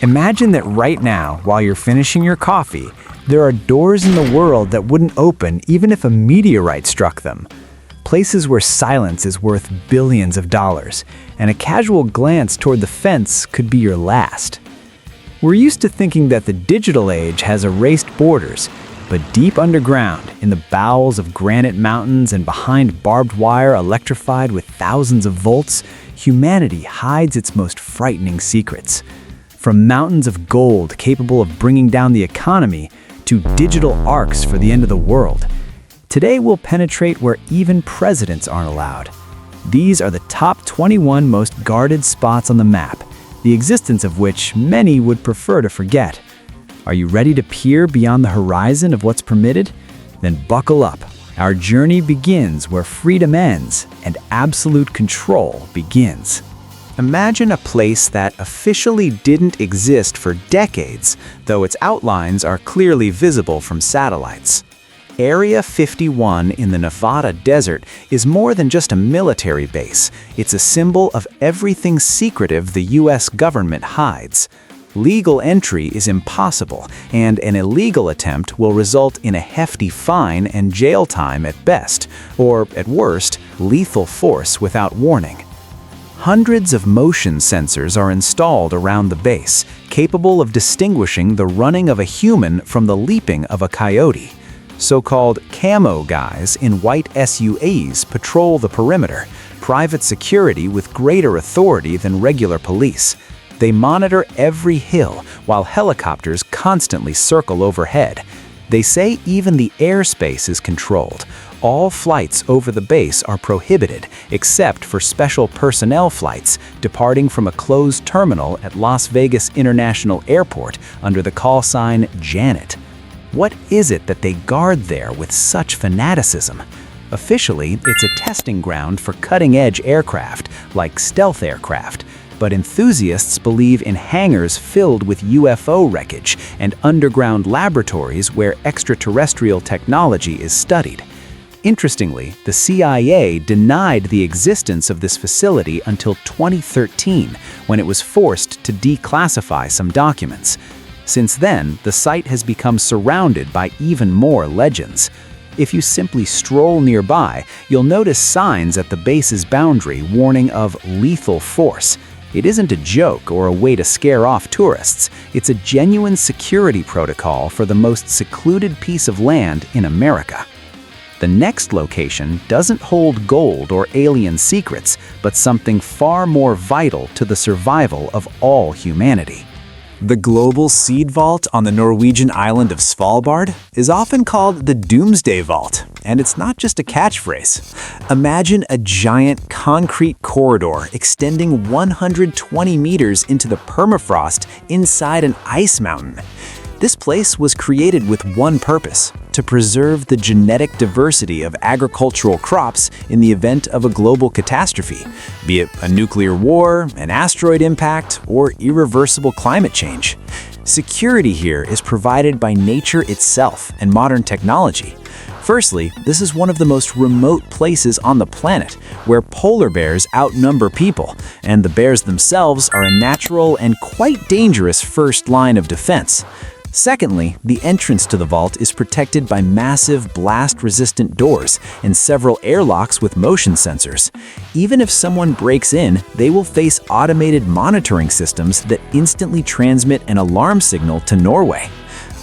Imagine that right now, while you're finishing your coffee, there are doors in the world that wouldn't open even if a meteorite struck them. Places where silence is worth billions of dollars, and a casual glance toward the fence could be your last. We're used to thinking that the digital age has erased borders, but deep underground, in the bowels of granite mountains and behind barbed wire electrified with thousands of volts, humanity hides its most frightening secrets. From mountains of gold capable of bringing down the economy to digital arcs for the end of the world. Today we'll penetrate where even presidents aren't allowed. These are the top 21 most guarded spots on the map, the existence of which many would prefer to forget. Are you ready to peer beyond the horizon of what's permitted? Then buckle up. Our journey begins where freedom ends and absolute control begins. Imagine a place that officially didn't exist for decades, though its outlines are clearly visible from satellites. Area 51 in the Nevada desert is more than just a military base. It's a symbol of everything secretive the US government hides. Legal entry is impossible, and an illegal attempt will result in a hefty fine and jail time at best, or at worst, lethal force without warning. Hundreds of motion sensors are installed around the base, capable of distinguishing the running of a human from the leaping of a coyote. So-called camo guys in white SUVs patrol the perimeter, private security with greater authority than regular police. They monitor every hill while helicopters constantly circle overhead. They say even the airspace is controlled. All flights over the base are prohibited, except for special personnel flights departing from a closed terminal at Las Vegas International Airport under the call sign Janet. What is it that they guard there with such fanaticism? Officially, it's a testing ground for cutting-edge aircraft, like stealth aircraft, but enthusiasts believe in hangars filled with UFO wreckage and underground laboratories where extraterrestrial technology is studied. Interestingly, the CIA denied the existence of this facility until 2013, when it was forced to declassify some documents. Since then, the site has become surrounded by even more legends. If you simply stroll nearby, you'll notice signs at the base's boundary warning of lethal force. It isn't a joke or a way to scare off tourists. It's a genuine security protocol for the most secluded piece of land in America. The next location doesn't hold gold or alien secrets, but something far more vital to the survival of all humanity. The global seed vault on the Norwegian island of Svalbard is often called the Doomsday Vault, and it's not just a catchphrase. Imagine a giant concrete corridor extending 120 meters into the permafrost inside an ice mountain. This place was created with one purpose: to preserve the genetic diversity of agricultural crops in the event of a global catastrophe, be it a nuclear war, an asteroid impact, or irreversible climate change. Security here is provided by nature itself and modern technology. Firstly, this is one of the most remote places on the planet, where polar bears outnumber people, and the bears themselves are a natural and quite dangerous first line of defense. Secondly, the entrance to the vault is protected by massive blast-resistant doors and several airlocks with motion sensors. Even if someone breaks in, they will face automated monitoring systems that instantly transmit an alarm signal to Norway.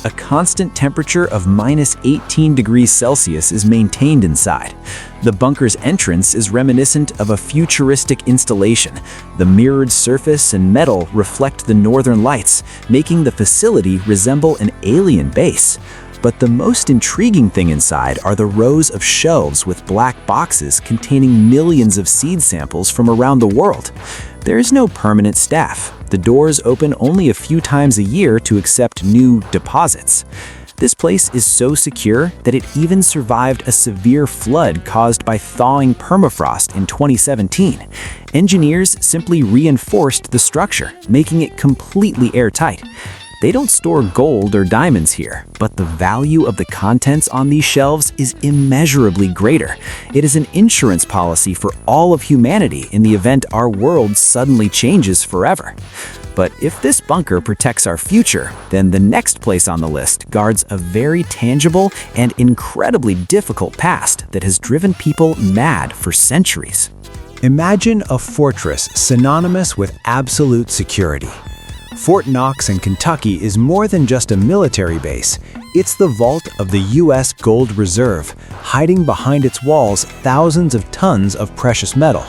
A constant temperature of -18 degrees Celsius is maintained inside. The bunker's entrance is reminiscent of a futuristic installation. The mirrored surface and metal reflect the northern lights, making the facility resemble an alien base. But the most intriguing thing inside are the rows of shelves with black boxes containing millions of seed samples from around the world. There is no permanent staff. The doors open only a few times a year to accept new deposits. This place is so secure that it even survived a severe flood caused by thawing permafrost in 2017. Engineers simply reinforced the structure, making it completely airtight. They don't store gold or diamonds here, but the value of the contents on these shelves is immeasurably greater. It is an insurance policy for all of humanity in the event our world suddenly changes forever. But if this bunker protects our future, then the next place on the list guards a very tangible and incredibly difficult past that has driven people mad for centuries. Imagine a fortress synonymous with absolute security. Fort Knox in Kentucky is more than just a military base. It's the vault of the U.S. Gold Reserve, hiding behind its walls thousands of tons of precious metal.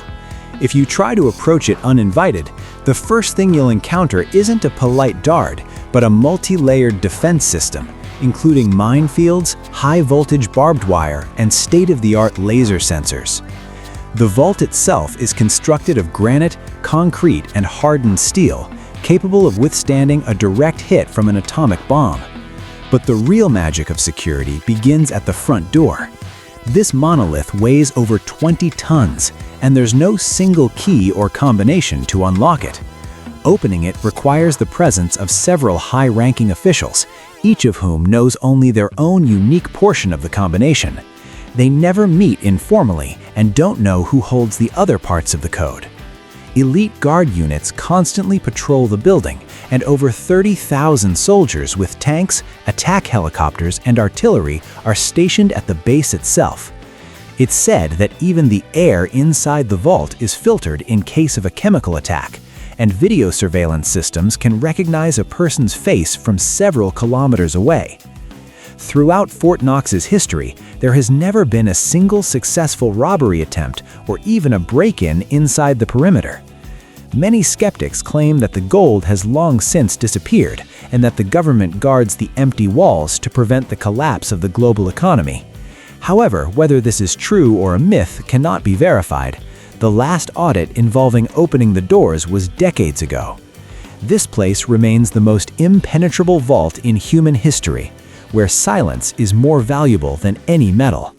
If you try to approach it uninvited, the first thing you'll encounter isn't a polite guard, but a multi-layered defense system, including minefields, high-voltage barbed wire, and state-of-the-art laser sensors. The vault itself is constructed of granite, concrete, and hardened steel, capable of withstanding a direct hit from an atomic bomb. But the real magic of security begins at the front door. This monolith weighs over 20 tons, and there's no single key or combination to unlock it. Opening it requires the presence of several high-ranking officials, each of whom knows only their own unique portion of the combination. They never meet informally and don't know who holds the other parts of the code. Elite guard units constantly patrol the building, and over 30,000 soldiers with tanks, attack helicopters, and artillery are stationed at the base itself. It's said that even the air inside the vault is filtered in case of a chemical attack, and video surveillance systems can recognize a person's face from several kilometers away. Throughout Fort Knox's history, there has never been a single successful robbery attempt or even a break-in inside the perimeter. Many skeptics claim that the gold has long since disappeared and that the government guards the empty walls to prevent the collapse of the global economy. However, whether this is true or a myth cannot be verified. The last audit involving opening the doors was decades ago. This place remains the most impenetrable vault in human history, where silence is more valuable than any metal.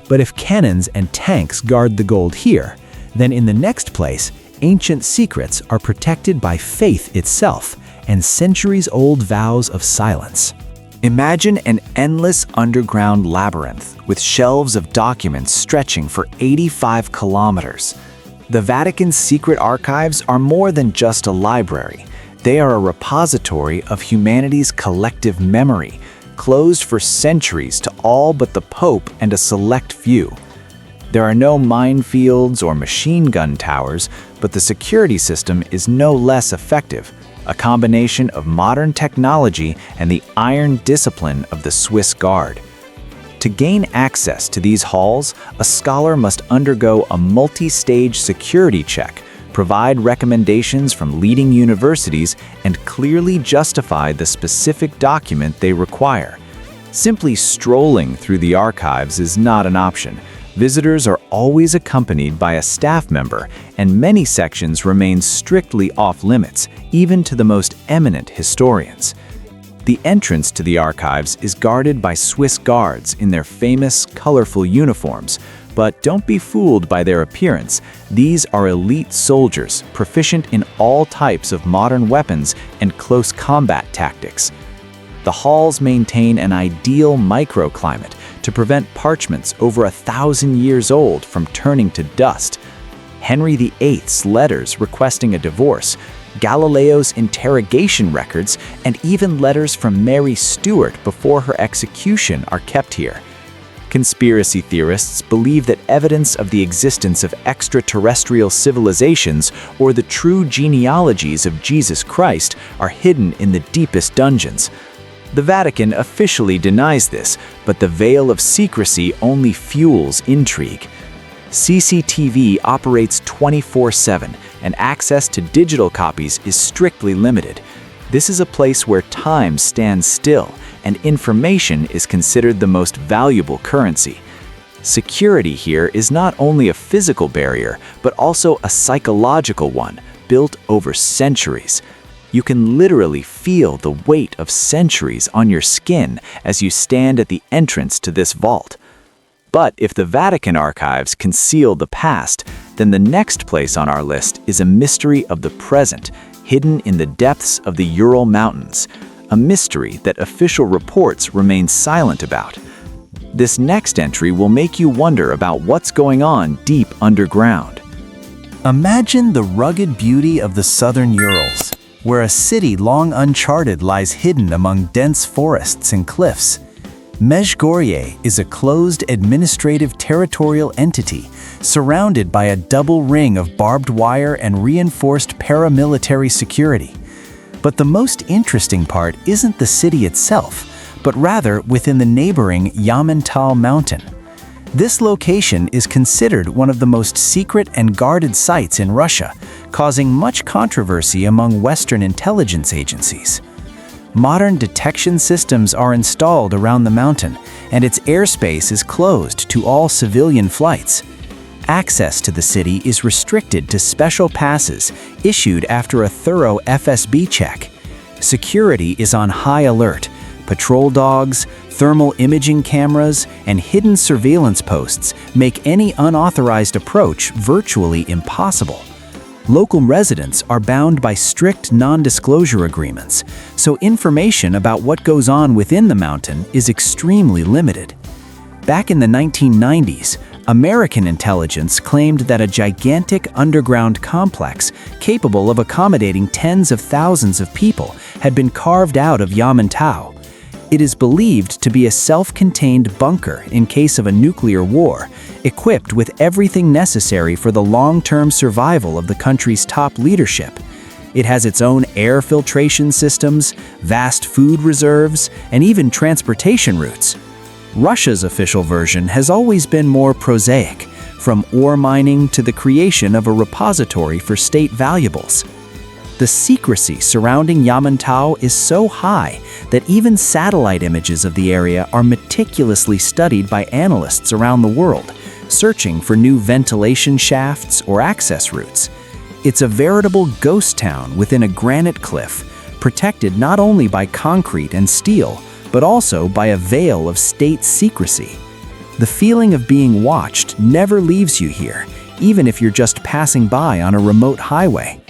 But if cannons and tanks guard the gold here, then in the next place, ancient secrets are protected by faith itself and centuries-old vows of silence. Imagine an endless underground labyrinth with shelves of documents stretching for 85 kilometers. The Vatican's secret archives are more than just a library. They are a repository of humanity's collective memory, closed for centuries to all but the Pope and a select few. There are no minefields or machine gun towers, but the security system is no less effective, a combination of modern technology and the iron discipline of the Swiss Guard. To gain access to these halls, a scholar must undergo a multi-stage security check, provide recommendations from leading universities, and clearly justify the specific document they require. Simply strolling through the archives is not an option. Visitors are always accompanied by a staff member, and many sections remain strictly off-limits, even to the most eminent historians. The entrance to the archives is guarded by Swiss guards in their famous, colorful uniforms, but don't be fooled by their appearance. These are elite soldiers, proficient in all types of modern weapons and close combat tactics. The halls maintain an ideal microclimate to prevent parchments over 1,000 years old from turning to dust. Henry VIII's letters requesting a divorce, Galileo's interrogation records, and even letters from Mary Stuart before her execution are kept here. Conspiracy theorists believe that evidence of the existence of extraterrestrial civilizations or the true genealogies of Jesus Christ are hidden in the deepest dungeons. The Vatican officially denies this, but the veil of secrecy only fuels intrigue. CCTV operates 24/7, and access to digital copies is strictly limited. This is a place where time stands still, and information is considered the most valuable currency. Security here is not only a physical barrier, but also a psychological one, built over centuries. You can literally feel the weight of centuries on your skin as you stand at the entrance to this vault. But if the Vatican archives conceal the past, then the next place on our list is a mystery of the present, hidden in the depths of the Ural Mountains, a mystery that official reports remain silent about. This next entry will make you wonder about what's going on deep underground. Imagine the rugged beauty of the southern Urals. where a city long uncharted lies hidden among dense forests and cliffs. Mezhgorye is a closed administrative territorial entity surrounded by a double ring of barbed wire and reinforced paramilitary security. But the most interesting part isn't the city itself, but rather within the neighboring Yamantau mountain. This location is considered one of the most secret and guarded sites in Russia, causing much controversy among Western intelligence agencies. Modern detection systems are installed around the mountain, and its airspace is closed to all civilian flights. Access to the city is restricted to special passes issued after a thorough FSB check. Security is on high alert. Patrol dogs, thermal imaging cameras, and hidden surveillance posts make any unauthorized approach virtually impossible. Local residents are bound by strict non-disclosure agreements, so information about what goes on within the mountain is extremely limited. Back in the 1990s, American intelligence claimed that a gigantic underground complex capable of accommodating tens of thousands of people had been carved out of Yamantau. It is believed to be a self-contained bunker in case of a nuclear war, equipped with everything necessary for the long-term survival of the country's top leadership. It has its own air filtration systems, vast food reserves, and even transportation routes. Russia's official version has always been more prosaic, from ore mining to the creation of a repository for state valuables. The secrecy surrounding Yamantau is so high that even satellite images of the area are meticulously studied by analysts around the world, searching for new ventilation shafts or access routes. It's a veritable ghost town within a granite cliff, protected not only by concrete and steel, but also by a veil of state secrecy. The feeling of being watched never leaves you here, even if you're just passing by on a remote highway.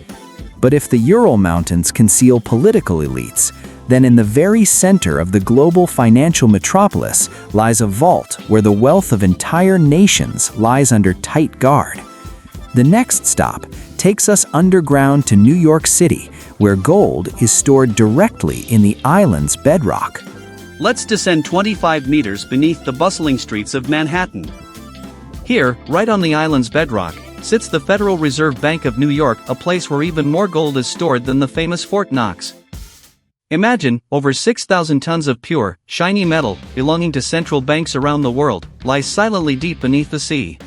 But if the Ural Mountains conceal political elites, then in the very center of the global financial metropolis lies a vault where the wealth of entire nations lies under tight guard. The next stop takes us underground to New York City, where gold is stored directly in the island's bedrock. Let's descend 25 meters beneath the bustling streets of Manhattan. Here, right on the island's bedrock, sits the Federal Reserve Bank of New York, a place where even more gold is stored than the famous Fort Knox. Imagine, over 6,000 tons of pure, shiny metal, belonging to central banks around the world, lies silently deep beneath the sea.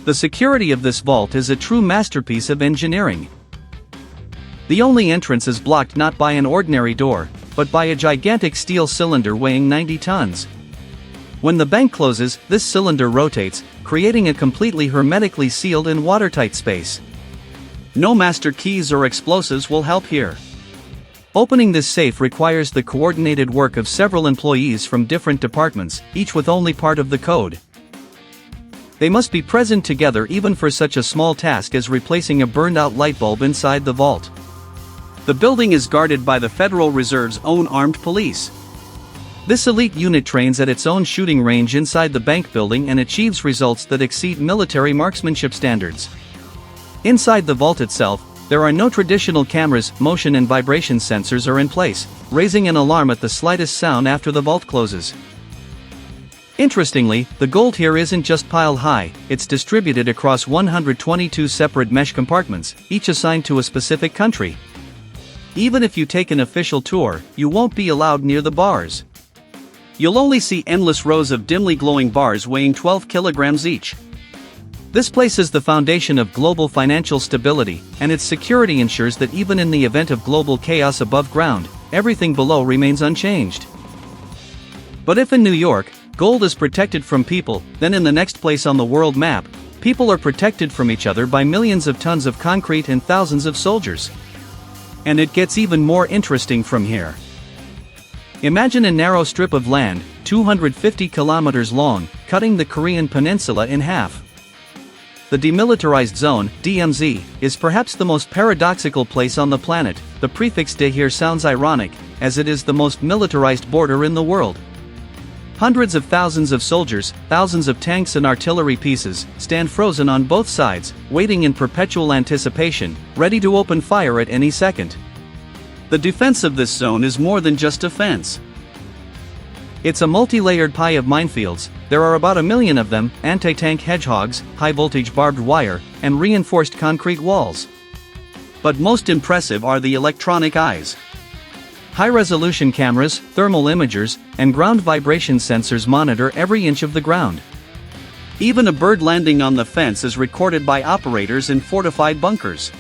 The security of this vault is a true masterpiece of engineering. The only entrance is blocked not by an ordinary door, but by a gigantic steel cylinder weighing 90 tons. When the bank closes, this cylinder rotates, creating a completely hermetically sealed and watertight space. No master keys or explosives will help here. Opening this safe requires the coordinated work of several employees from different departments, each with only part of the code. They must be present together even for such a small task as replacing a burned-out light bulb inside the vault. The building is guarded by the Federal Reserve's own armed police. This elite unit trains at its own shooting range inside the bank building and achieves results that exceed military marksmanship standards. Inside the vault itself, there are no traditional cameras, motion and vibration sensors are in place, raising an alarm at the slightest sound after the vault closes. Interestingly, the gold here isn't just piled high, it's distributed across 122 separate mesh compartments, each assigned to a specific country. Even if you take an official tour, you won't be allowed near the bars. You'll only see endless rows of dimly glowing bars weighing 12 kilograms each. This place is the foundation of global financial stability, and its security ensures that even in the event of global chaos above ground, everything below remains unchanged. But if in New York, gold is protected from people, then in the next place on the world map, people are protected from each other by millions of tons of concrete and thousands of soldiers. And it gets even more interesting from here. Imagine a narrow strip of land, 250 kilometers long, cutting the Korean peninsula in half. The demilitarized zone, DMZ, is perhaps the most paradoxical place on the planet. The prefix de here sounds ironic, as it is the most militarized border in the world. Hundreds of thousands of soldiers, thousands of tanks and artillery pieces, stand frozen on both sides, waiting in perpetual anticipation, ready to open fire at any second. The defense of this zone is more than just a fence. It's a multi-layered pie of minefields. There are about 1 million of them, anti-tank hedgehogs, high-voltage barbed wire, and reinforced concrete walls. But most impressive are the electronic eyes. High-resolution cameras, thermal imagers, and ground vibration sensors monitor every inch of the ground. Even a bird landing on the fence is recorded by operators in fortified bunkers.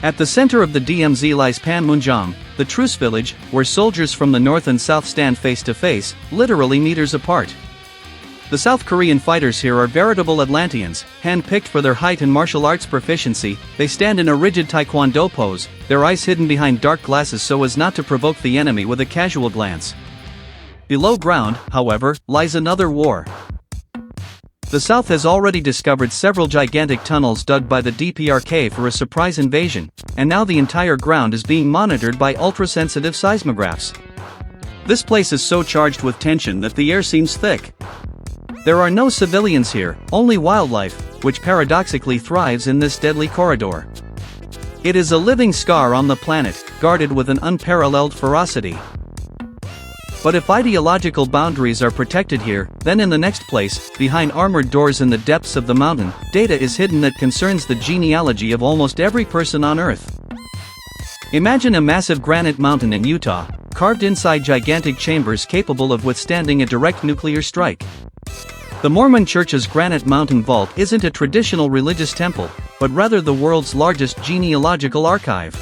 At the center of the DMZ lies Panmunjom, the truce village, where soldiers from the north and south stand face to face, literally meters apart. The South Korean fighters here are veritable Atlanteans, hand-picked for their height and martial arts proficiency. They stand in a rigid taekwondo pose, their eyes hidden behind dark glasses so as not to provoke the enemy with a casual glance. Below ground, however, lies another war. The South has already discovered several gigantic tunnels dug by the DPRK for a surprise invasion, and now the entire ground is being monitored by ultra-sensitive seismographs. This place is so charged with tension that the air seems thick. There are no civilians here, only wildlife, which paradoxically thrives in this deadly corridor. It is a living scar on the planet, guarded with an unparalleled ferocity. But if ideological boundaries are protected here, then in the next place, behind armored doors in the depths of the mountain, data is hidden that concerns the genealogy of almost every person on Earth. Imagine a massive granite mountain in Utah, carved inside gigantic chambers capable of withstanding a direct nuclear strike. The Mormon Church's Granite Mountain Vault isn't a traditional religious temple, but rather the world's largest genealogical archive.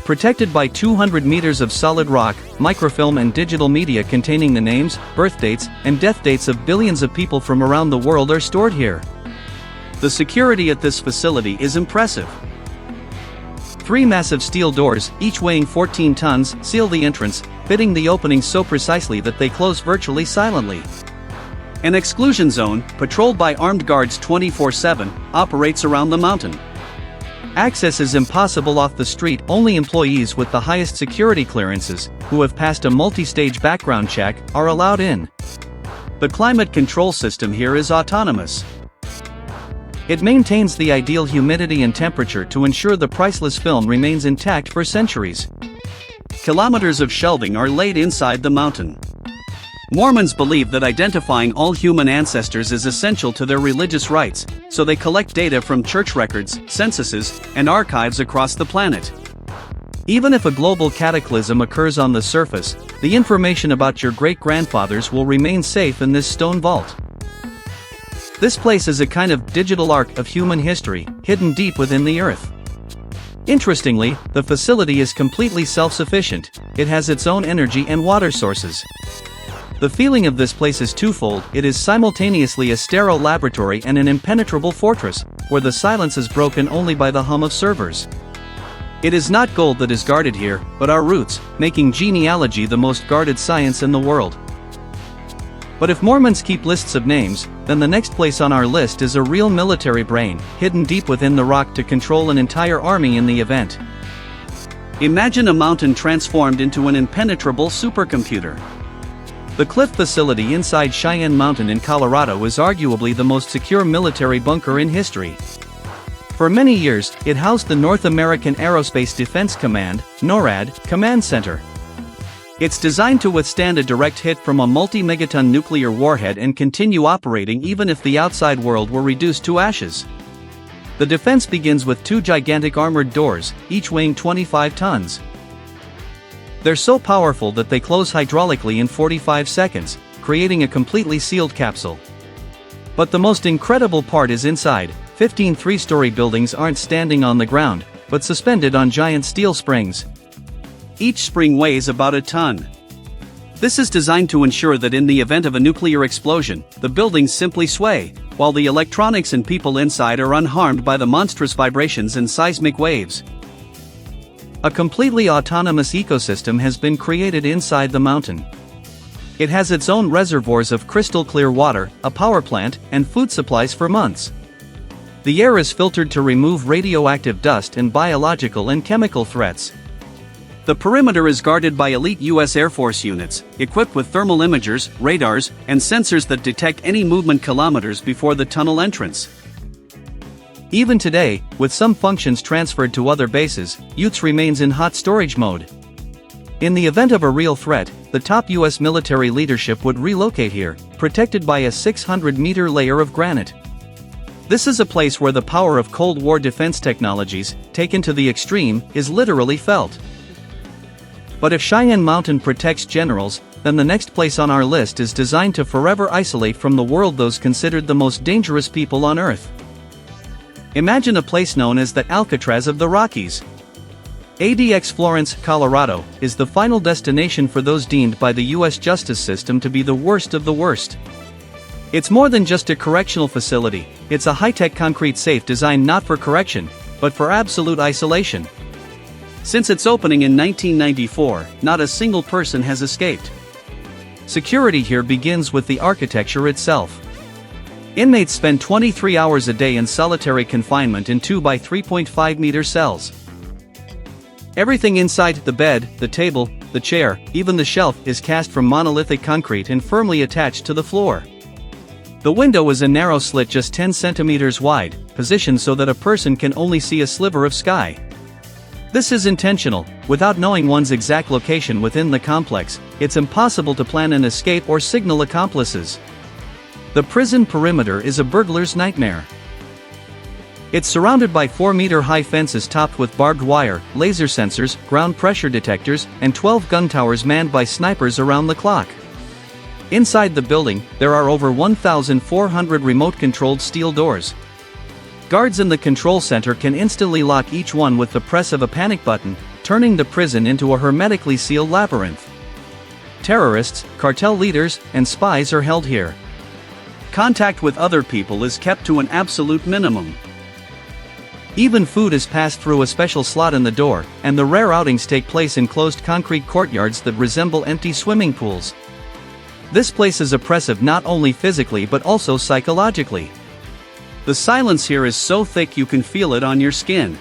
Protected by 200 meters of solid rock, microfilm and digital media containing the names, birth dates, and death dates of billions of people from around the world are stored here. The security at this facility is impressive. 3 massive steel doors, each weighing 14 tons, seal the entrance, fitting the openings so precisely that they close virtually silently. An exclusion zone, patrolled by armed guards 24/7, operates around the mountain. Access is impossible off the street. Only employees with the highest security clearances, who have passed a multi-stage background check, are allowed in. The climate control system here is autonomous. It maintains the ideal humidity and temperature to ensure the priceless film remains intact for centuries. Kilometers of shelving are laid inside the mountain. Mormons believe that identifying all human ancestors is essential to their religious rites, so they collect data from church records, censuses, and archives across the planet. Even if a global cataclysm occurs on the surface, the information about your great-grandfathers will remain safe in this stone vault. This place is a kind of digital arc of human history, hidden deep within the earth. Interestingly, the facility is completely self-sufficient. It has its own energy and water sources. The feeling of this place is twofold. It is simultaneously a sterile laboratory and an impenetrable fortress, where the silence is broken only by the hum of servers. It is not gold that is guarded here, but our roots, making genealogy the most guarded science in the world. But if Mormons keep lists of names, then the next place on our list is a real military brain, hidden deep within the rock to control an entire army in the event. Imagine a mountain transformed into an impenetrable supercomputer. The cliff facility inside Cheyenne Mountain in Colorado is arguably the most secure military bunker in history. For many years, it housed the North American Aerospace Defense Command, NORAD, command center. It's designed to withstand a direct hit from a multi-megaton nuclear warhead and continue operating even if the outside world were reduced to ashes. The defense begins with 2 gigantic armored doors, each weighing 25 tons. They're so powerful that they close hydraulically in 45 seconds, creating a completely sealed capsule. But the most incredible part is inside. 15 3-story buildings aren't standing on the ground, but suspended on giant steel springs. Each spring weighs about a ton. This is designed to ensure that in the event of a nuclear explosion, the buildings simply sway, while the electronics and people inside are unharmed by the monstrous vibrations and seismic waves. A completely autonomous ecosystem has been created inside the mountain. It has its own reservoirs of crystal clear water, a power plant, and food supplies for months. The air is filtered to remove radioactive dust and biological and chemical threats. The perimeter is guarded by elite U.S. Air Force units, equipped with thermal imagers, radars, and sensors that detect any movement kilometers before the tunnel entrance. Even today, with some functions transferred to other bases, UTS remains in hot storage mode. In the event of a real threat, the top US military leadership would relocate here, protected by a 600-meter layer of granite. This is a place where the power of Cold War defense technologies, taken to the extreme, is literally felt. But if Cheyenne Mountain protects generals, then the next place on our list is designed to forever isolate from the world those considered the most dangerous people on Earth. Imagine a place known as the Alcatraz of the Rockies. ADX Florence, Colorado, is the final destination for those deemed by the US justice system to be the worst of the worst. It's more than just a correctional facility, it's a high-tech concrete safe designed not for correction, but for absolute isolation. Since its opening in 1994, not a single person has escaped. Security here begins with the architecture itself. Inmates spend 23 hours a day in solitary confinement in 2 by 3.5 meter cells. Everything inside, the bed, the table, the chair, even the shelf, is cast from monolithic concrete and firmly attached to the floor. The window is a narrow slit just 10 centimeters wide, positioned so that a person can only see a sliver of sky. This is intentional. Without knowing one's exact location within the complex, it's impossible to plan an escape or signal accomplices. The prison perimeter is a burglar's nightmare. It's surrounded by 4-meter-high fences topped with barbed wire, laser sensors, ground pressure detectors, and 12 gun towers manned by snipers around the clock. Inside the building, there are over 1,400 remote-controlled steel doors. Guards in the control center can instantly lock each one with the press of a panic button, turning the prison into a hermetically sealed labyrinth. Terrorists, cartel leaders, and spies are held here. Contact with other people is kept to an absolute minimum. Even food is passed through a special slot in the door, and the rare outings take place in closed concrete courtyards that resemble empty swimming pools. This place is oppressive not only physically but also psychologically. The silence here is so thick you can feel it on your skin.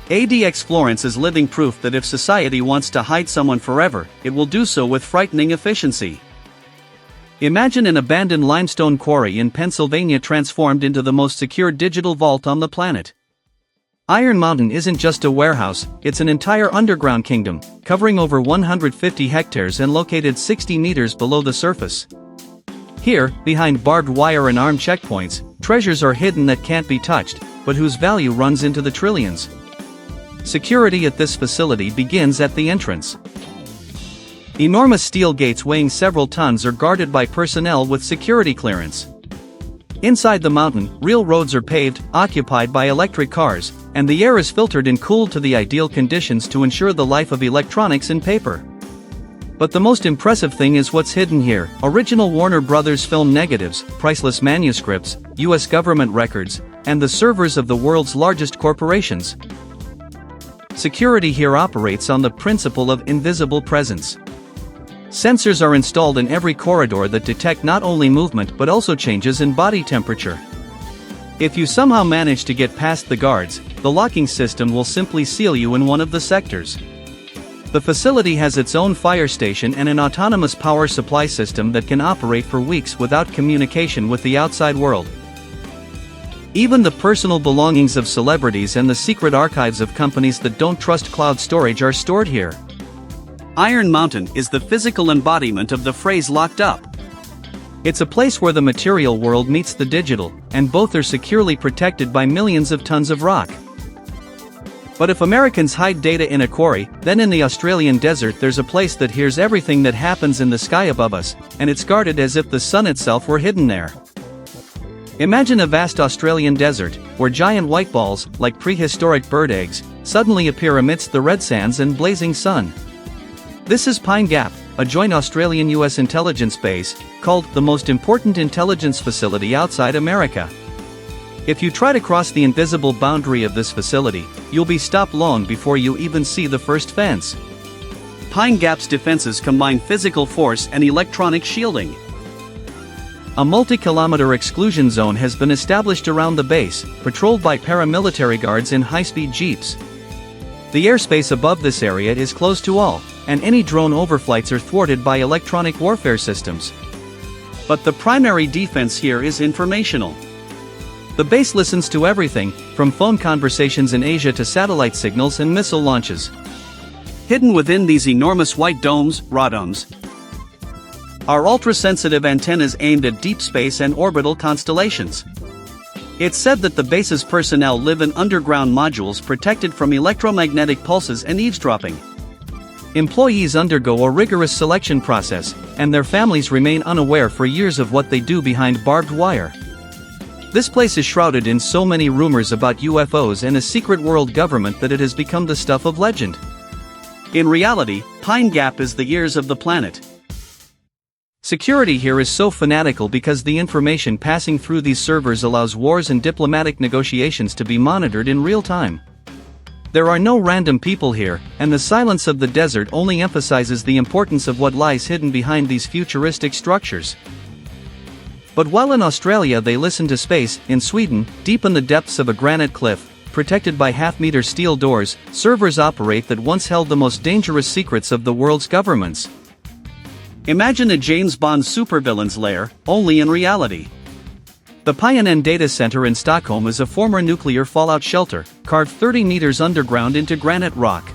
ADX Florence is living proof that if society wants to hide someone forever, it will do so with frightening efficiency. Imagine an abandoned limestone quarry in Pennsylvania transformed into the most secure digital vault on the planet. Iron Mountain isn't just a warehouse, it's an entire underground kingdom, covering over 150 hectares and located 60 meters below the surface. Here, behind barbed wire and armed checkpoints, treasures are hidden that can't be touched, but whose value runs into the trillions. Security at this facility begins at the entrance. Enormous steel gates weighing several tons are guarded by personnel with security clearance. Inside the mountain, real roads are paved, occupied by electric cars, and the air is filtered and cooled to the ideal conditions to ensure the life of electronics and paper. But the most impressive thing is what's hidden here: original Warner Brothers film negatives, priceless manuscripts, US government records, and the servers of the world's largest corporations. Security here operates on the principle of invisible presence. Sensors are installed in every corridor that detect not only movement but also changes in body temperature. If you somehow manage to get past the guards, the locking system will simply seal you in one of the sectors. The facility has its own fire station and an autonomous power supply system that can operate for weeks without communication with the outside world. Even the personal belongings of celebrities and the secret archives of companies that don't trust cloud storage are stored here. Iron Mountain is the physical embodiment of the phrase locked up. It's a place where the material world meets the digital, and both are securely protected by millions of tons of rock. But if Americans hide data in a quarry, then in the Australian desert there's a place that hears everything that happens in the sky above us, and it's guarded as if the sun itself were hidden there. Imagine a vast Australian desert, where giant white balls, like prehistoric bird eggs, suddenly appear amidst the red sands and blazing sun. This is Pine Gap, a joint Australian-US intelligence base, called the most important intelligence facility outside America. If you try to cross the invisible boundary of this facility, you'll be stopped long before you even see the first fence. Pine Gap's defenses combine physical force and electronic shielding. A multi-kilometer exclusion zone has been established around the base, patrolled by paramilitary guards in high-speed jeeps. The airspace above this area is closed to all, and any drone overflights are thwarted by electronic warfare systems. But the primary defense here is informational. The base listens to everything, from phone conversations in Asia to satellite signals and missile launches. Hidden within these enormous white domes, radomes, are ultra-sensitive antennas aimed at deep space and orbital constellations. It's said that the base's personnel live in underground modules protected from electromagnetic pulses and eavesdropping. Employees undergo a rigorous selection process, and their families remain unaware for years of what they do behind barbed wire. This place is shrouded in so many rumors about UFOs and a secret world government that it has become the stuff of legend. In reality, Pine Gap is the ears of the planet. Security here is so fanatical because the information passing through these servers allows wars and diplomatic negotiations to be monitored in real time. There are no random people here, and the silence of the desert only emphasizes the importance of what lies hidden behind these futuristic structures. But while in Australia they listen to space, in Sweden, deep in the depths of a granite cliff, protected by half-meter steel doors, servers operate that once held the most dangerous secrets of the world's governments. Imagine a James Bond supervillain's lair, only in reality. The Pionen Data Center in Stockholm is a former nuclear fallout shelter, carved 30 meters underground into granite rock.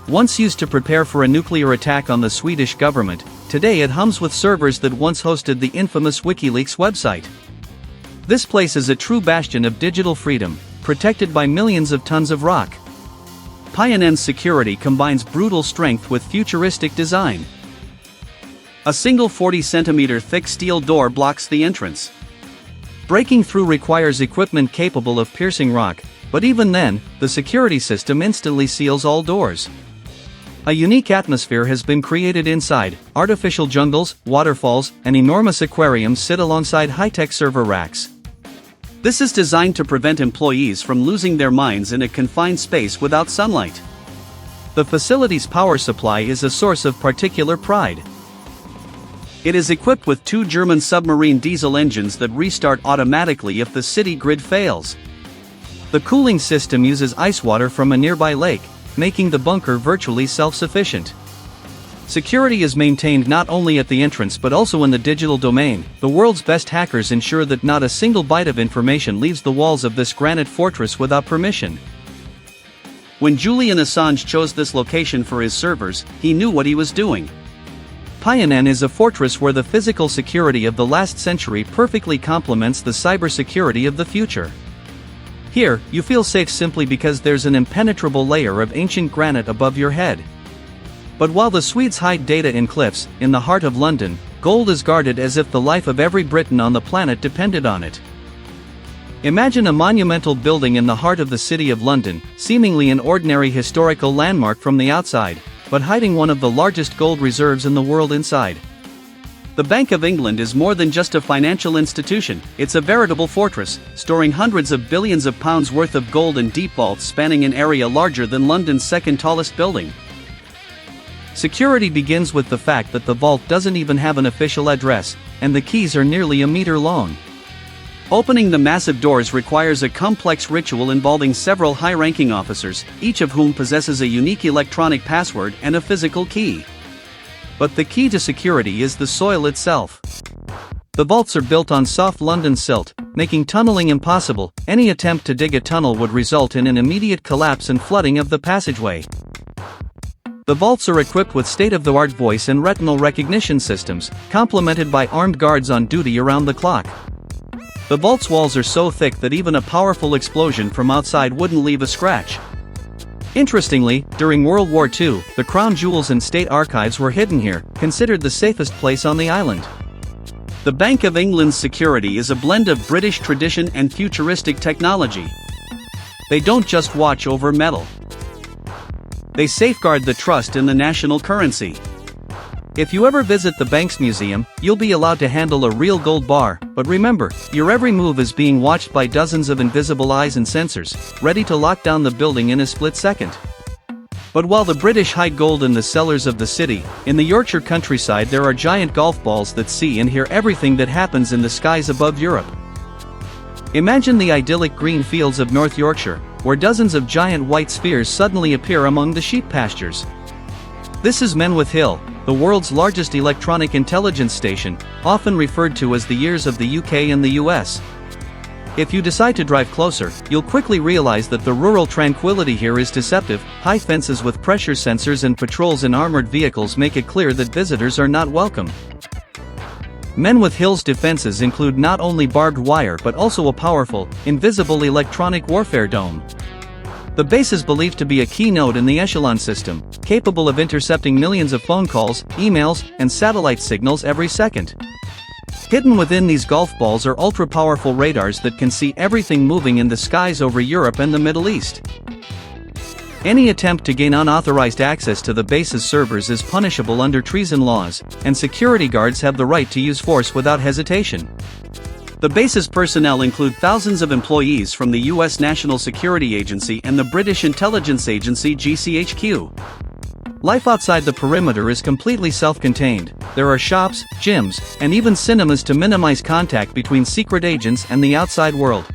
Once used to prepare for a nuclear attack on the Swedish government, today it hums with servers that once hosted the infamous WikiLeaks website. This place is a true bastion of digital freedom, protected by millions of tons of rock. Pionen's security combines brutal strength with futuristic design. A single 40-centimeter thick steel door blocks the entrance. Breaking through requires equipment capable of piercing rock, but even then, the security system instantly seals all doors. A unique atmosphere has been created inside. Artificial jungles, waterfalls, and enormous aquariums sit alongside high-tech server racks. This is designed to prevent employees from losing their minds in a confined space without sunlight. The facility's power supply is a source of particular pride. It is equipped with 2 German submarine diesel engines that restart automatically if the city grid fails. The cooling system uses ice water from a nearby lake, making the bunker virtually self-sufficient. Security is maintained not only at the entrance but also in the digital domain. The world's best hackers ensure that not a single byte of information leaves the walls of this granite fortress without permission. When Julian Assange chose this location for his servers, he knew what he was doing. Pionen is a fortress where the physical security of the last century perfectly complements the cybersecurity of the future. Here, you feel safe simply because there's an impenetrable layer of ancient granite above your head. But while the Swedes hide data in cliffs, in the heart of London, gold is guarded as if the life of every Briton on the planet depended on it. Imagine a monumental building in the heart of the city of London, seemingly an ordinary historical landmark from the outside, but hiding one of the largest gold reserves in the world inside. The Bank of England is more than just a financial institution, it's a veritable fortress, storing hundreds of billions of pounds worth of gold in deep vaults spanning an area larger than London's second tallest building. Security begins with the fact that the vault doesn't even have an official address, and the keys are nearly a meter long. Opening the massive doors requires a complex ritual involving several high-ranking officers, each of whom possesses a unique electronic password and a physical key. But the key to security is the soil itself. The vaults are built on soft London silt, making tunneling impossible. Any attempt to dig a tunnel would result in an immediate collapse and flooding of the passageway. The vaults are equipped with state-of-the-art voice and retinal recognition systems, complemented by armed guards on duty around the clock. The vault's walls are so thick that even a powerful explosion from outside wouldn't leave a scratch. Interestingly, during World War II, the crown jewels and state archives were hidden here, considered the safest place on the island. The Bank of England's security is a blend of British tradition and futuristic technology. They don't just watch over metal. They safeguard the trust in the national currency. If you ever visit the bank's museum, you'll be allowed to handle a real gold bar, but remember, your every move is being watched by dozens of invisible eyes and sensors, ready to lock down the building in a split second. But while the British hide gold in the cellars of the city, in the Yorkshire countryside there are giant golf balls that see and hear everything that happens in the skies above Europe. Imagine the idyllic green fields of North Yorkshire, where dozens of giant white spheres suddenly appear among the sheep pastures. This is Menwith Hill, the world's largest electronic intelligence station, often referred to as the ears of the UK and the US. If you decide to drive closer, you'll quickly realize that the rural tranquility here is deceptive. High fences with pressure sensors and patrols in armored vehicles make it clear that visitors are not welcome. Men with Hill's defenses include not only barbed wire but also a powerful, invisible electronic warfare dome. The base is believed to be a key node in the echelon system, capable of intercepting millions of phone calls, emails, and satellite signals every second. Hidden within these golf balls are ultra-powerful radars that can see everything moving in the skies over Europe and the Middle East. Any attempt to gain unauthorized access to the base's servers is punishable under treason laws, and security guards have the right to use force without hesitation. The base's personnel include thousands of employees from the US National Security Agency and the British intelligence agency GCHQ. Life outside the perimeter is completely self-contained. There are shops, gyms, and even cinemas to minimize contact between secret agents and the outside world.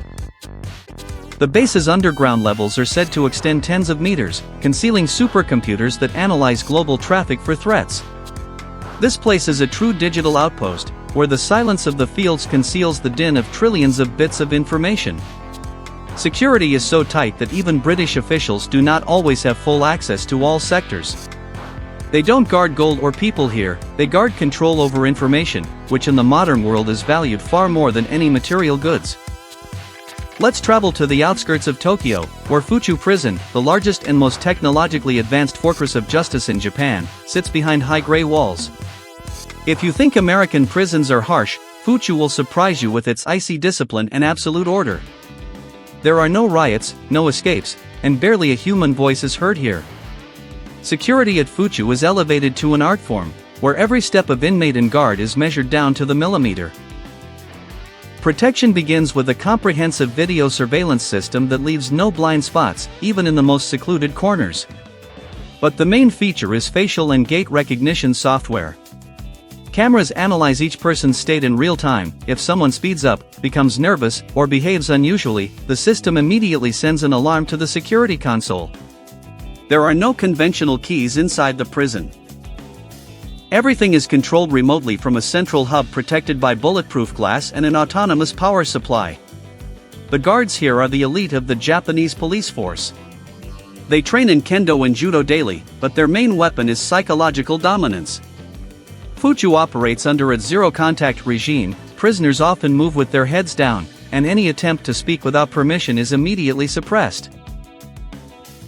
The base's underground levels are said to extend tens of meters, concealing supercomputers that analyze global traffic for threats. This place is a true digital outpost, where the silence of the fields conceals the din of trillions of bits of information. Security is so tight that even British officials do not always have full access to all sectors. They don't guard gold or people here, they guard control over information, which in the modern world is valued far more than any material goods. Let's travel to the outskirts of Tokyo, where Fuchu Prison, the largest and most technologically advanced fortress of justice in Japan, sits behind high gray walls. If you think American prisons are harsh, Fuchu will surprise you with its icy discipline and absolute order. There are no riots, no escapes, and barely a human voice is heard here. Security at Fuchu is elevated to an art form, where every step of inmate and guard is measured down to the millimeter. Protection begins with a comprehensive video surveillance system that leaves no blind spots, even in the most secluded corners. But the main feature is facial and gait recognition software. Cameras analyze each person's state in real time. If someone speeds up, becomes nervous, or behaves unusually, the system immediately sends an alarm to the security console. There are no conventional keys inside the prison. Everything is controlled remotely from a central hub protected by bulletproof glass and an autonomous power supply. The guards here are the elite of the Japanese police force. They train in kendo and judo daily, but their main weapon is psychological dominance. Fuchu operates under a zero-contact regime. Prisoners often move with their heads down, and any attempt to speak without permission is immediately suppressed.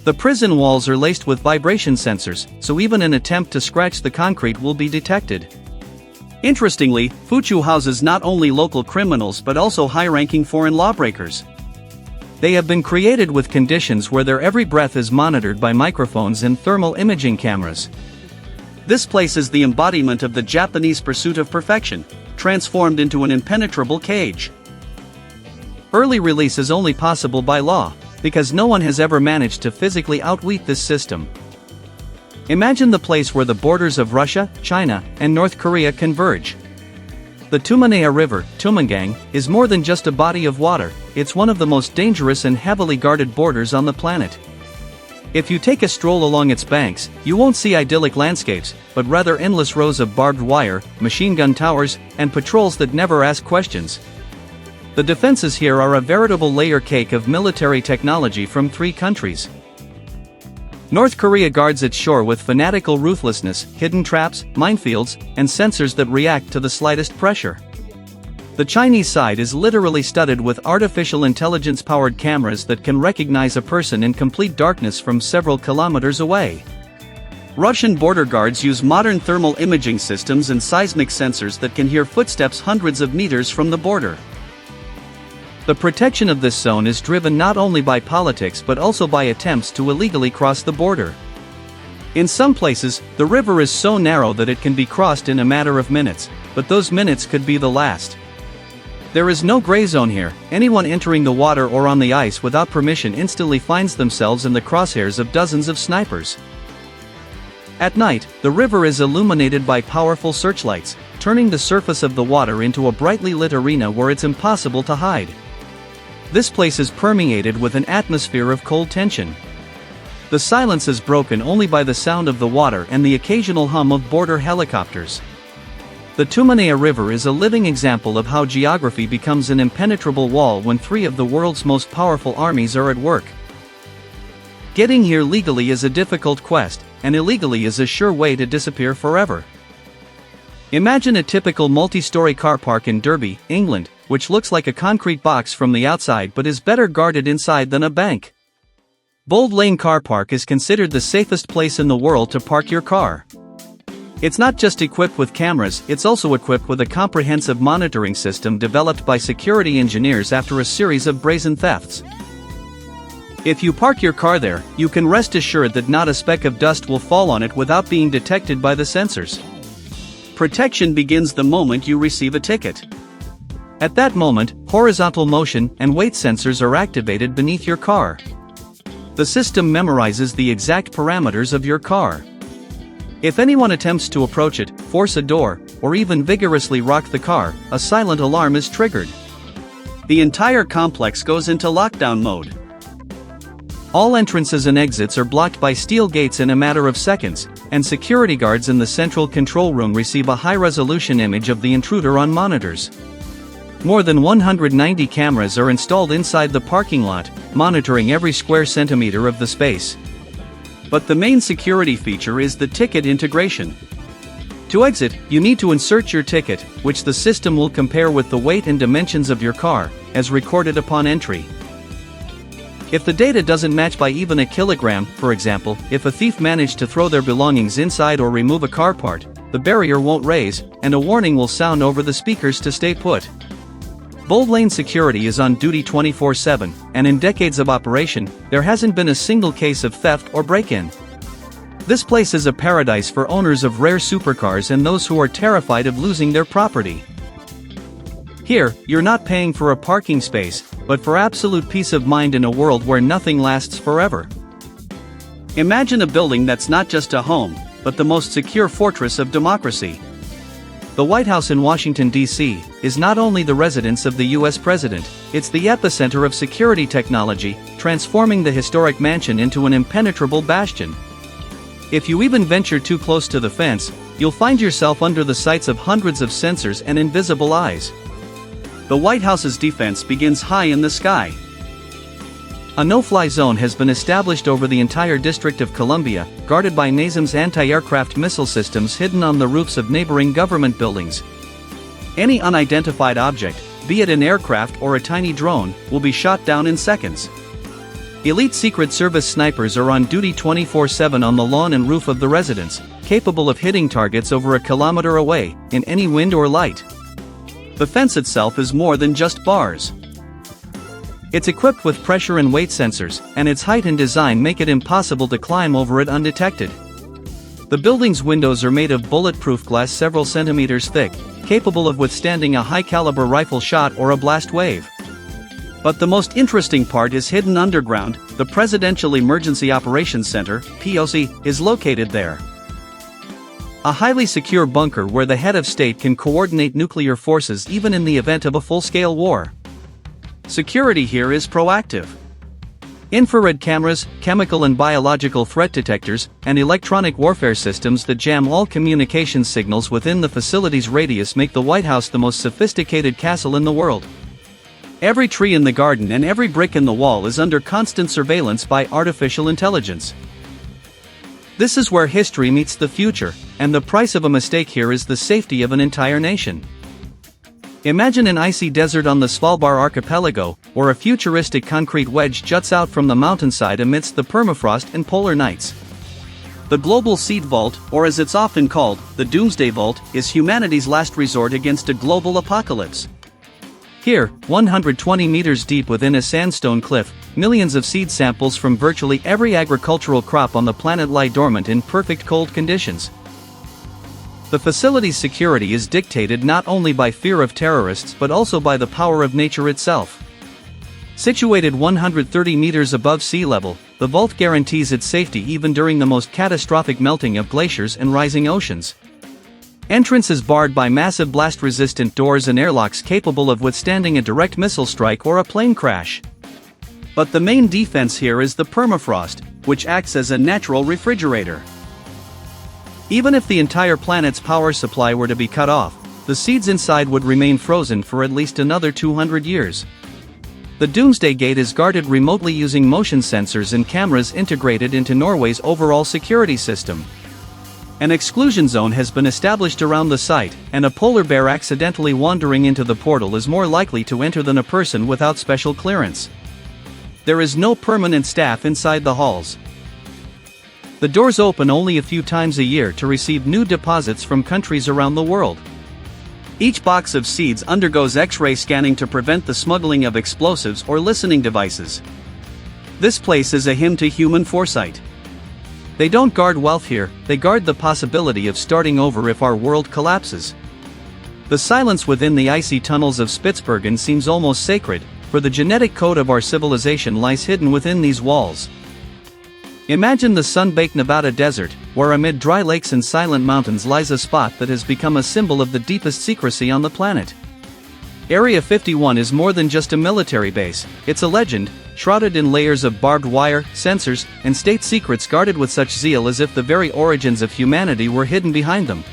The prison walls are laced with vibration sensors, so even an attempt to scratch the concrete will be detected. Interestingly, Fuchu houses not only local criminals but also high-ranking foreign lawbreakers. They have been created with conditions where their every breath is monitored by microphones and thermal imaging cameras. This place is the embodiment of the Japanese pursuit of perfection, transformed into an impenetrable cage. Early release is only possible by law, because no one has ever managed to physically outwit this system. Imagine the place where the borders of Russia, China, and North Korea converge. The Tumanaya River, Tumangang, is more than just a body of water, it's one of the most dangerous and heavily guarded borders on the planet. If you take a stroll along its banks, you won't see idyllic landscapes, but rather endless rows of barbed wire, machine gun towers, and patrols that never ask questions. The defenses here are a veritable layer cake of military technology from 3 countries. North Korea guards its shore with fanatical ruthlessness, hidden traps, minefields, and sensors that react to the slightest pressure. The Chinese side is literally studded with artificial intelligence-powered cameras that can recognize a person in complete darkness from several kilometers away. Russian border guards use modern thermal imaging systems and seismic sensors that can hear footsteps hundreds of meters from the border. The protection of this zone is driven not only by politics but also by attempts to illegally cross the border. In some places, the river is so narrow that it can be crossed in a matter of minutes, but those minutes could be the last. There is no gray zone here. Anyone entering the water or on the ice without permission instantly finds themselves in the crosshairs of dozens of snipers. At night, the river is illuminated by powerful searchlights, turning the surface of the water into a brightly lit arena where it's impossible to hide. This place is permeated with an atmosphere of cold tension. The silence is broken only by the sound of the water and the occasional hum of border helicopters. The Tumanea River is a living example of how geography becomes an impenetrable wall when three of the world's most powerful armies are at work. Getting here legally is a difficult quest, and illegally is a sure way to disappear forever. Imagine a typical multi-story car park in Derby, England, which looks like a concrete box from the outside but is better guarded inside than a bank. Bold Lane Car Park is considered the safest place in the world to park your car. It's not just equipped with cameras, it's also equipped with a comprehensive monitoring system developed by security engineers after a series of brazen thefts. If you park your car there, you can rest assured that not a speck of dust will fall on it without being detected by the sensors. Protection begins the moment you receive a ticket. At that moment, horizontal motion and weight sensors are activated beneath your car. The system memorizes the exact parameters of your car. If anyone attempts to approach it, force a door, or even vigorously rock the car, a silent alarm is triggered. The entire complex goes into lockdown mode. All entrances and exits are blocked by steel gates in a matter of seconds, and security guards in the central control room receive a high-resolution image of the intruder on monitors. More than 190 cameras are installed inside the parking lot, monitoring every square centimeter of the space. But the main security feature is the ticket integration. To exit, you need to insert your ticket, which the system will compare with the weight and dimensions of your car, as recorded upon entry. If the data doesn't match by even a kilogram, for example, if a thief managed to throw their belongings inside or remove a car part, the barrier won't raise, and a warning will sound over the speakers to stay put. Bold Lane Security is on duty 24/7, and in decades of operation, there hasn't been a single case of theft or break-in. This place is a paradise for owners of rare supercars and those who are terrified of losing their property. Here, you're not paying for a parking space, but for absolute peace of mind in a world where nothing lasts forever. Imagine a building that's not just a home, but the most secure fortress of democracy. The White House in Washington, D.C., is not only the residence of the U.S. President, it's the epicenter of security technology, transforming the historic mansion into an impenetrable bastion. If you even venture too close to the fence, you'll find yourself under the sights of hundreds of sensors and invisible eyes. The White House's defense begins high in the sky. A no-fly zone has been established over the entire District of Columbia, guarded by NASAM's anti-aircraft missile systems hidden on the roofs of neighboring government buildings. Any unidentified object, be it an aircraft or a tiny drone, will be shot down in seconds. Elite Secret Service snipers are on duty 24/7 on the lawn and roof of the residence, capable of hitting targets over a kilometer away, in any wind or light. The fence itself is more than just bars. It's equipped with pressure and weight sensors, and its height and design make it impossible to climb over it undetected. The building's windows are made of bulletproof glass several centimeters thick, capable of withstanding a high-caliber rifle shot or a blast wave. But the most interesting part is hidden underground. The Presidential Emergency Operations Center, POC, is located there. A highly secure bunker where the head of state can coordinate nuclear forces even in the event of a full-scale war. Security here is proactive. Infrared cameras, chemical and biological threat detectors, and electronic warfare systems that jam all communication signals within the facility's radius make the White House the most sophisticated castle in the world. Every tree in the garden and every brick in the wall is under constant surveillance by artificial intelligence. This is where history meets the future, and the price of a mistake here is the safety of an entire nation. Imagine an icy desert on the Svalbard archipelago, or a futuristic concrete wedge juts out from the mountainside amidst the permafrost and polar nights. The Global Seed Vault, or as it's often called, the Doomsday Vault, is humanity's last resort against a global apocalypse. Here, 120 meters deep within a sandstone cliff, millions of seed samples from virtually every agricultural crop on the planet lie dormant in perfect cold conditions. The facility's security is dictated not only by fear of terrorists but also by the power of nature itself. Situated 130 meters above sea level, the vault guarantees its safety even during the most catastrophic melting of glaciers and rising oceans. Entrance is barred by massive blast-resistant doors and airlocks capable of withstanding a direct missile strike or a plane crash. But the main defense here is the permafrost, which acts as a natural refrigerator. Even if the entire planet's power supply were to be cut off, the seeds inside would remain frozen for at least another 200 years. The Doomsday Gate is guarded remotely using motion sensors and cameras integrated into Norway's overall security system. An exclusion zone has been established around the site, and a polar bear accidentally wandering into the portal is more likely to enter than a person without special clearance. There is no permanent staff inside the halls. The doors open only a few times a year to receive new deposits from countries around the world. Each box of seeds undergoes X-ray scanning to prevent the smuggling of explosives or listening devices. This place is a hymn to human foresight. They don't guard wealth here, they guard the possibility of starting over if our world collapses. The silence within the icy tunnels of Spitsbergen seems almost sacred, for the genetic code of our civilization lies hidden within these walls. Imagine the sun-baked Nevada desert, where amid dry lakes and silent mountains lies a spot that has become a symbol of the deepest secrecy on the planet. Area 51 is more than just a military base, it's a legend, shrouded in layers of barbed wire, sensors, and state secrets guarded with such zeal as if the very origins of humanity were hidden behind them.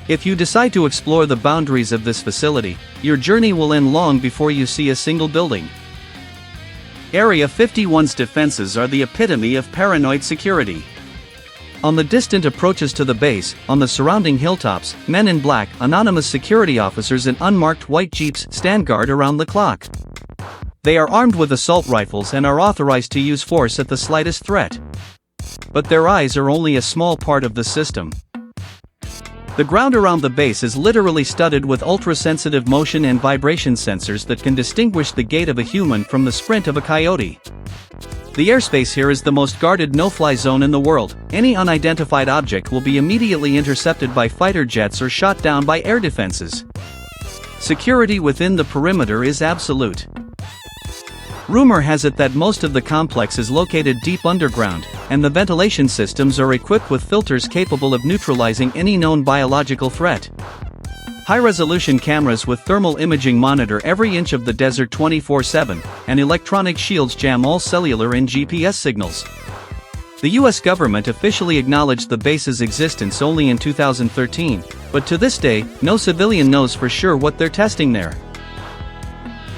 If you decide to explore the boundaries of this facility, your journey will end long before you see a single building. Area 51's defenses are the epitome of paranoid security. On the distant approaches to the base, on the surrounding hilltops, men in black, anonymous security officers in unmarked white jeeps stand guard around the clock. They are armed with assault rifles and are authorized to use force at the slightest threat. But their eyes are only a small part of the system. The ground around the base is literally studded with ultra-sensitive motion and vibration sensors that can distinguish the gait of a human from the sprint of a coyote. The airspace here is the most guarded no-fly zone in the world. Any unidentified object will be immediately intercepted by fighter jets or shot down by air defenses. Security within the perimeter is absolute. Rumor has it that most of the complex is located deep underground, and the ventilation systems are equipped with filters capable of neutralizing any known biological threat. High-resolution cameras with thermal imaging monitor every inch of the desert 24/7, and electronic shields jam all cellular and GPS signals. The US government officially acknowledged the base's existence only in 2013, but to this day, no civilian knows for sure what they're testing there.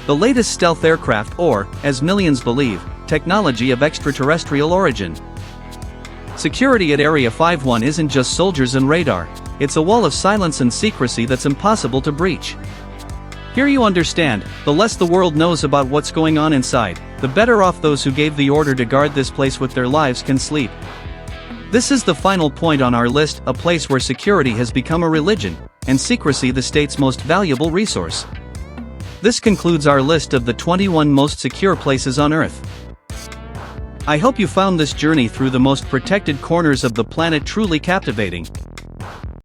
The latest stealth aircraft or, as millions believe, technology of extraterrestrial origin. Security at Area 51 isn't just soldiers and radar, it's a wall of silence and secrecy that's impossible to breach. Here you understand, the less the world knows about what's going on inside, the better off those who gave the order to guard this place with their lives can sleep. This is the final point on our list, a place where security has become a religion, and secrecy the state's most valuable resource. This concludes our list of the 21 most secure places on Earth. I hope you found this journey through the most protected corners of the planet truly captivating.